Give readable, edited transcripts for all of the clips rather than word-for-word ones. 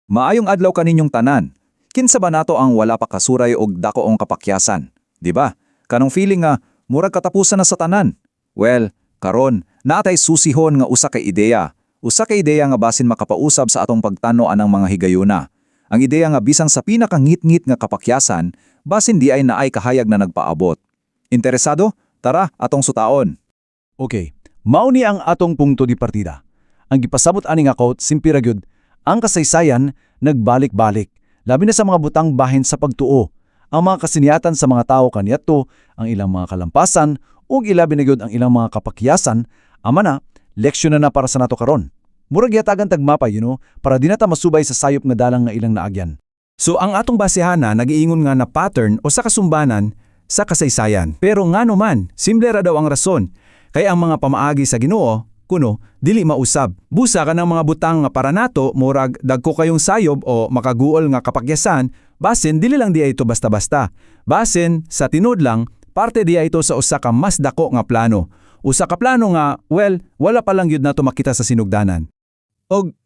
Maayong adlaw kaninyong tanan. Kinsa ba nato ang wala pa kasuray og dakoong kapakyasan? Di ba? Kanong feeling nga murag katapusan na sa tanan. Well, karon naatay susihon nga usa ka ideya. Usa ka ideya nga basin makapausab sa atong pagtano anang mga higayuna. Ang ideya nga bisang sa pinakangit-ngit nga kapakyasan, basin di ay naay kahayag na nagpaabot. Interesado? Tara, atong sutaon. Okay, mao ni ang atong punkto di partida. Ang gipasabot ani nga quote simpira gyud, ang kasaysayan nagbalik-balik, labi na sa mga butang bahin sa pagtuo. Ang mga kasiniyatan sa mga tao kaniadto, ang ilang mga kalampasan ug ilabi na gyud ang ilang mga kapakyasan, ama na leksyon na para sa nato karon. Murag yatagan tagmapay, para di na ta masubay sa sayop nga dalang nga ilang naagyan. So ang atong basehana nagiingon nga na pattern o sa kasumbanan sa kasaysayan. Pero ngano man, simple ra daw ang rason. Kaya ang mga pamaagi sa Ginoo kuno dili mausab. Busa ka ng mga butang nga para nato murag dagko kayong sayob o makaguol nga kapakyasan, basin dili lang di ito basta-basta. Basin sa tinud lang parte di ito sa usa ka mas dako nga plano. Usa ka plano nga wala pa lang gyud nato makita sa sinugdanan. Og,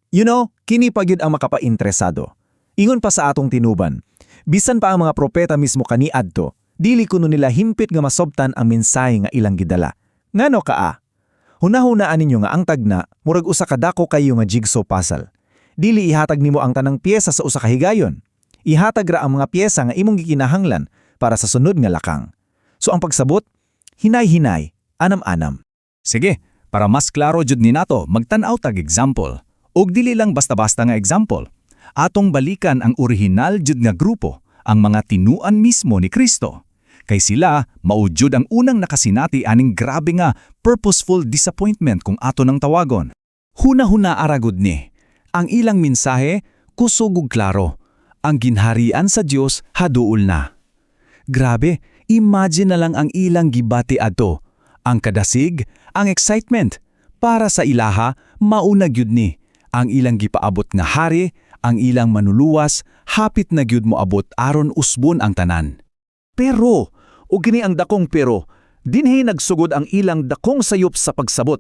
kini pa gyud ang makapainteresado. Ingon pa sa atong tinuban, bisan pa ang mga propeta mismo kaniadto, dili kuno nila himpit nga masobtan ang mensahe nga ilang gidala. Ngano kaa? Hunahunaan ninyo nga ang tagna, murag usa ka dako kayo nga jigsaw puzzle. Dili ihatag nimo ang tanang piyesa sa usa ka higayon. Ihatag ra ang mga piyesa nga imong gikinahanglan para sa sunod nga lakang. So ang pagsabot, hinay-hinay, anam-anam. Sige, para mas klaro jud ni nato, magtan-aw tag example. Og dili lang basta-basta nga example. Atong balikan ang orihinal jud nga grupo, ang mga tinuan mismo ni Kristo. Kay sila, maujud ang unang nakasinati aning grabe nga purposeful disappointment kung ato nang tawagon. Huna-huna aragod ni. Ang ilang mensahe, kusog ug klaro. Ang ginharian sa Dios haduol na. Grabe, imagine na lang ang ilang gibati adto. Ang kadasig, ang excitement. Para sa ilaha, mauna gyud ni. Ang ilang gipaabot nga hari, ang ilang manuluwas, hapit na gyud moabot aron usbon ang tanan. Pero, ug kini ang dakong pero, dinhi nagsugod ang ilang dakong sayop sa pagsabot.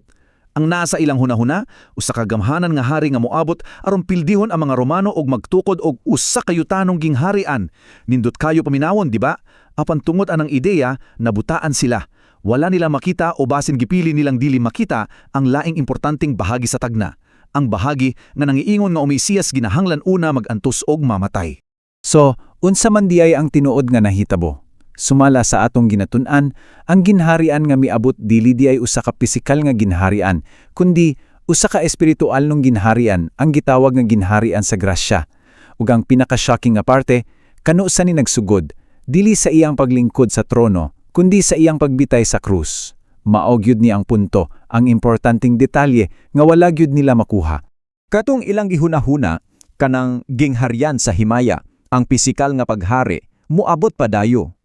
Ang nasa ilang hunahuna, usa ka gamhanan nga hari nga moabot aron pildihon ang mga Romano og magtukod og usa ka yutanong gingharian. Nindot kayo paminawon, di ba? Apan tungod anang ideya, nabutaan sila. Wala nila makita o basin gipili nilang dili makita ang laing importanteng bahagi sa tagna. Ang bahagi nga nangiingon nga umisiyas ginahanglan una magantos og mamatay. So, unsa man diay ang tinuod nga nahitabo? Sumala sa atong ginatun-an, ang ginharian nga miabot dili di ay usa ka pisikal nga ginharian, kundi usa ka espiritual nung ginharian, ang gitawag nga ginharian sa grasya. Ug ang pinaka-shocking nga parte, kanu sa ni nagsugod, dili sa iyang paglingkod sa trono, kundi sa iyang pagbitay sa krus. Mao gyud ni ang punto, ang importanteng detalye nga wala gyud nila makuha. Katong ilang gihunahuna, kanang gingharian sa himaya, ang pisikal nga paghari, muabot pa dayo.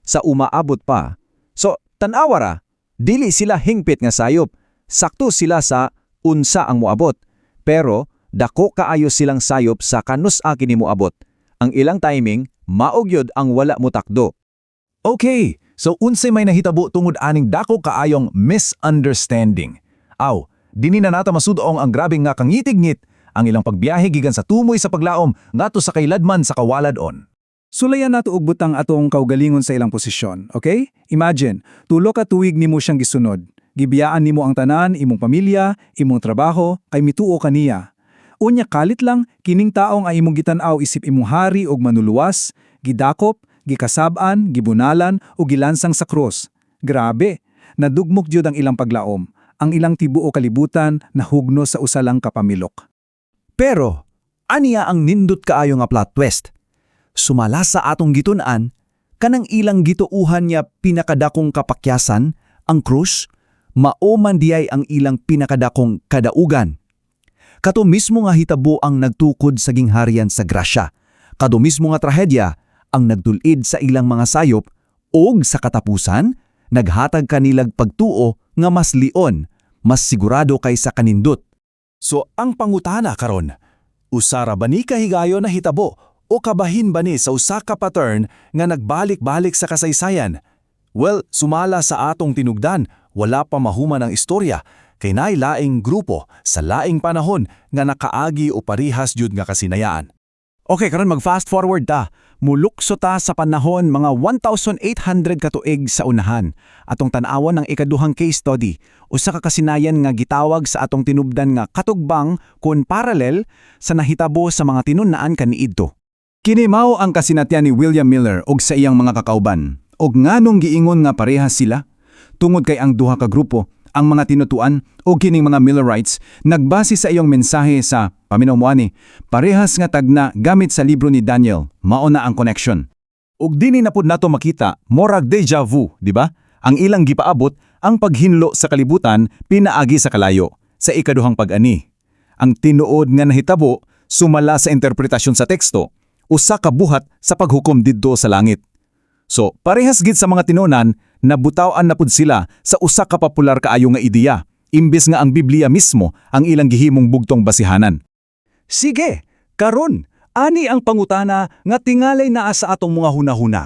Sa umaabot pa. So, tanawara, dili sila hingpit nga sayop. Sakto sila sa unsa ang muabot. Pero, dako kaayo silang sayop sa kanus-a kini muabot. Ang ilang timing, maogyod ang wala mutakdo. Okay, so unsay may nahitabo tungod aning dako kaayong misunderstanding. Aw, dini na nata masudong ang grabing nga kangitig-ngit, ang ilang pagbiyahe gikan sa tumoy sa paglaom ngadto sa kailadman sa kawaladon. Sulayan nato og butang atong kaugalingon sa ilang posisyon, okay? Imagine, tulo ka tuig nimo siyang gisunod. Gibiyaan nimo ang tanan, imong pamilya, imong trabaho, kay mituo kaniya. Unya kalit lang, kining taong ay imong gitan-aw isip imong hari og manuluwas, gidakop, gikasab-an, gibunalan o gilansang sa krus. Grabe, nadugmok jud ang ilang paglaom. Ang ilang tibuo kalibutan nahugno sa usa lang ka pamilok. Pero, aniya ang nindot kaayo nga plot twist. Sumala sa atong gitun-an, kanang ilang gituuhan niya pinakadakong kapakyasan, ang krus, mao man diay ang ilang pinakadakong kadaugan. Kato mismo nga hitabo ang nagtukod sa gingharian sa grasya. Kato mismo nga trahedya ang nagdulid sa ilang mga sayop og sa katapusan, naghatag kanilag pagtuo nga mas lion, mas sigurado kaysa kanindot. So ang pangutana karon, usara ba ni kahigayo na hitabo o kabahin ba ni sa usa ka pattern nga nagbalik-balik sa kasaysayan? Well, sumala sa atong tinugdan, wala pa mahuman ang istorya, kay naay laing grupo sa laing panahon nga nakaagi o parihas jud nga kasinayaan. Okay, karon mag-fast forward ta. Mulukso ta sa panahon mga 1,800 katuig sa unahan. Atong tan-awon ang ikaduhang case study. Usa ka kasinayan nga gitawag sa atong tinubdan nga katugbang kun parallel sa nahitabo sa mga tinun-naan kaniidto. Kini mao ang kasinatian ni William Miller og sa iyang mga kakauban. Og nganong giingon nga parehas sila? Tungod kay ang duha ka grupo, ang mga tinutuan o kining mga Millerites nagbase sa iyong mensahe sa paminaw-muani, parehas nga tagna gamit sa libro ni Daniel, mao na ang connection. Ug dini na pud nato makita, morag deja vu, di ba? Ang ilang gipaabot ang paghinlo sa kalibutan pinaagi sa kalayo, sa ikaduhang pag-ani. Ang tinuod nga nahitabo sumala sa interpretasyon sa teksto, usa ka buhat sa paghukom didto sa langit. So, parehas gid sa mga tinunan, nabutaw-an na pud sila sa usa ka popular kaayo nga ideya, imbes nga ang Biblia mismo ang ilang gihimong bugtong basihanan. Sige, karon, ani ang pangutana nga tingalay naa sa atong mga hunahuna.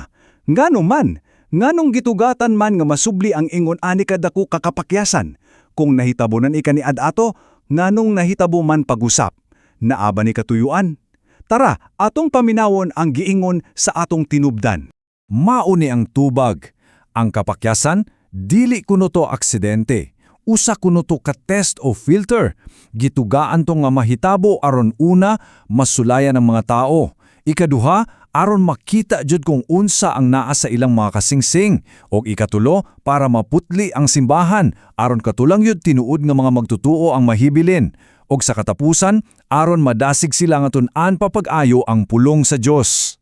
Ngano man, nganong gitugatan man nga masubli ang ingon ani kadako kakapakyasan. Kung nahitabonan ikani ad-ato, nganong nahitabo man pag-usap. Naaba ni katuyuan. Tara, atong paminawon ang giingon sa atong tinubdan. Mauni ang tubag. Ang kapakyasan, dili kuno to aksidente. Usa kuno to ka test o filter. Gitugaan to nga mahitabo aron una, masulayan ang mga tao. Ikaduha, aron makita jud kung unsa ang naa sa ilang mga kasingsing. O ikatulo, para maputli ang simbahan, aron katulang yun tinuod nga mga magtutuo ang mahibilin. O sa katapusan, aron madasig sila nga tun-an papag-ayo ang pulong sa Dios.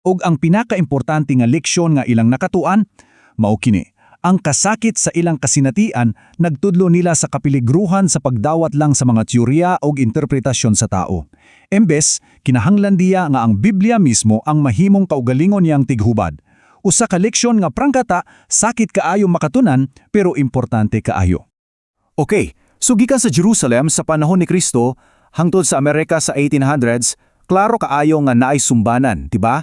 Og ang pinakaimportante nga leksyon nga ilang nakatuan, mao kini. Ang kasakit sa ilang kasinatian nagtudlo nila sa kapiligruhan sa pagdawat lang sa mga teorya o interpretasyon sa tao. Embes, kinahanglan diya nga ang Biblia mismo ang mahimong kaugalingon niyang tighubad. Usa ka leksyon nga prangkata, sakit kaayo makatunan pero importante kaayo. Okay, so gikan sa Jerusalem sa panahon ni Kristo hangtod sa Amerika sa 1800s, klaro kaayo nga naay sumbanan, diba?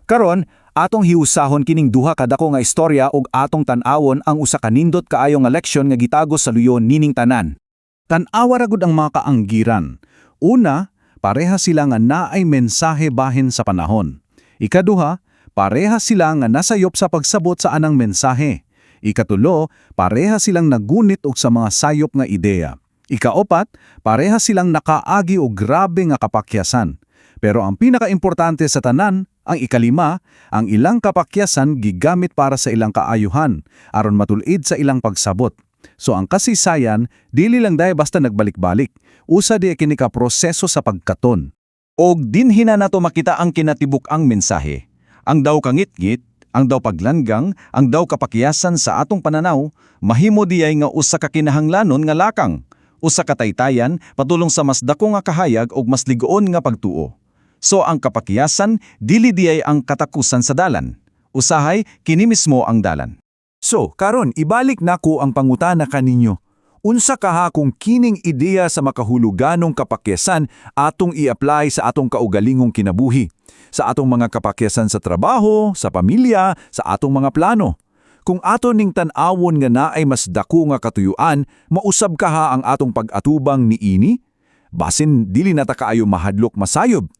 Karon, atong hiusahon kining duha kadako nga istorya ug atong tan-awon ang usa ka nindot kaayo nga leksyon nga gitago sa luyon nining tanan. Tan-awa ra gud ang mga kaanggiran. Una, pareha sila nga naay mensahe bahin sa panahon. Ikaduha, pareha sila nga nasayop sa pagsabot sa anang mensahe. Ikatulo, pareha silang nagunit og sa mga sayop nga ideya. Ikaopat, pareha silang nakaagi og grabe nga kapakyasan. Pero ang pinakaimportante sa tanan, ang ikalima, ang ilang kapakyasan gigamit para sa ilang kaayuhan, aron matulid sa ilang pagsabot. So ang kasaysayan, dili lang dahi basta nagbalik-balik, usa di kini ka proseso sa pagkaton. Og dinhina nato makita ang kinatibuk-ang mensahe. Ang daw kangit-ngit, ang daw paglangang, ang daw kapakyasan sa atong pananaw, mahimo diyay nga usa ka kinahanglanon nga lakang, usa ka taytayan patulong sa mas dako nga kahayag ug mas ligoon nga pagtuo. So ang kapakyasan, dili diyay ang katakusan sa dalan. Usahay, kini mismo ang dalan. So, karon ibalik nako ang pangutana kaninyo. Unsa kaha kung kining ideya sa makahuluganong kapakyasan atong i-apply sa atong kaugalingong kinabuhi, sa atong mga kapakyasan sa trabaho, sa pamilya, sa atong mga plano. Kung ato ning tan-awon nga naay mas dako nga katuyuan, mausab kaha ang atong pag-atubang niini? Basin dili nata kaayo mahadlok masayob.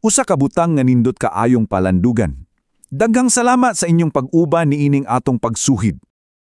Usa ka butang nga nindot kaayong palandugan. Daghang salamat sa inyong pag-uban niining atong pagsuhid.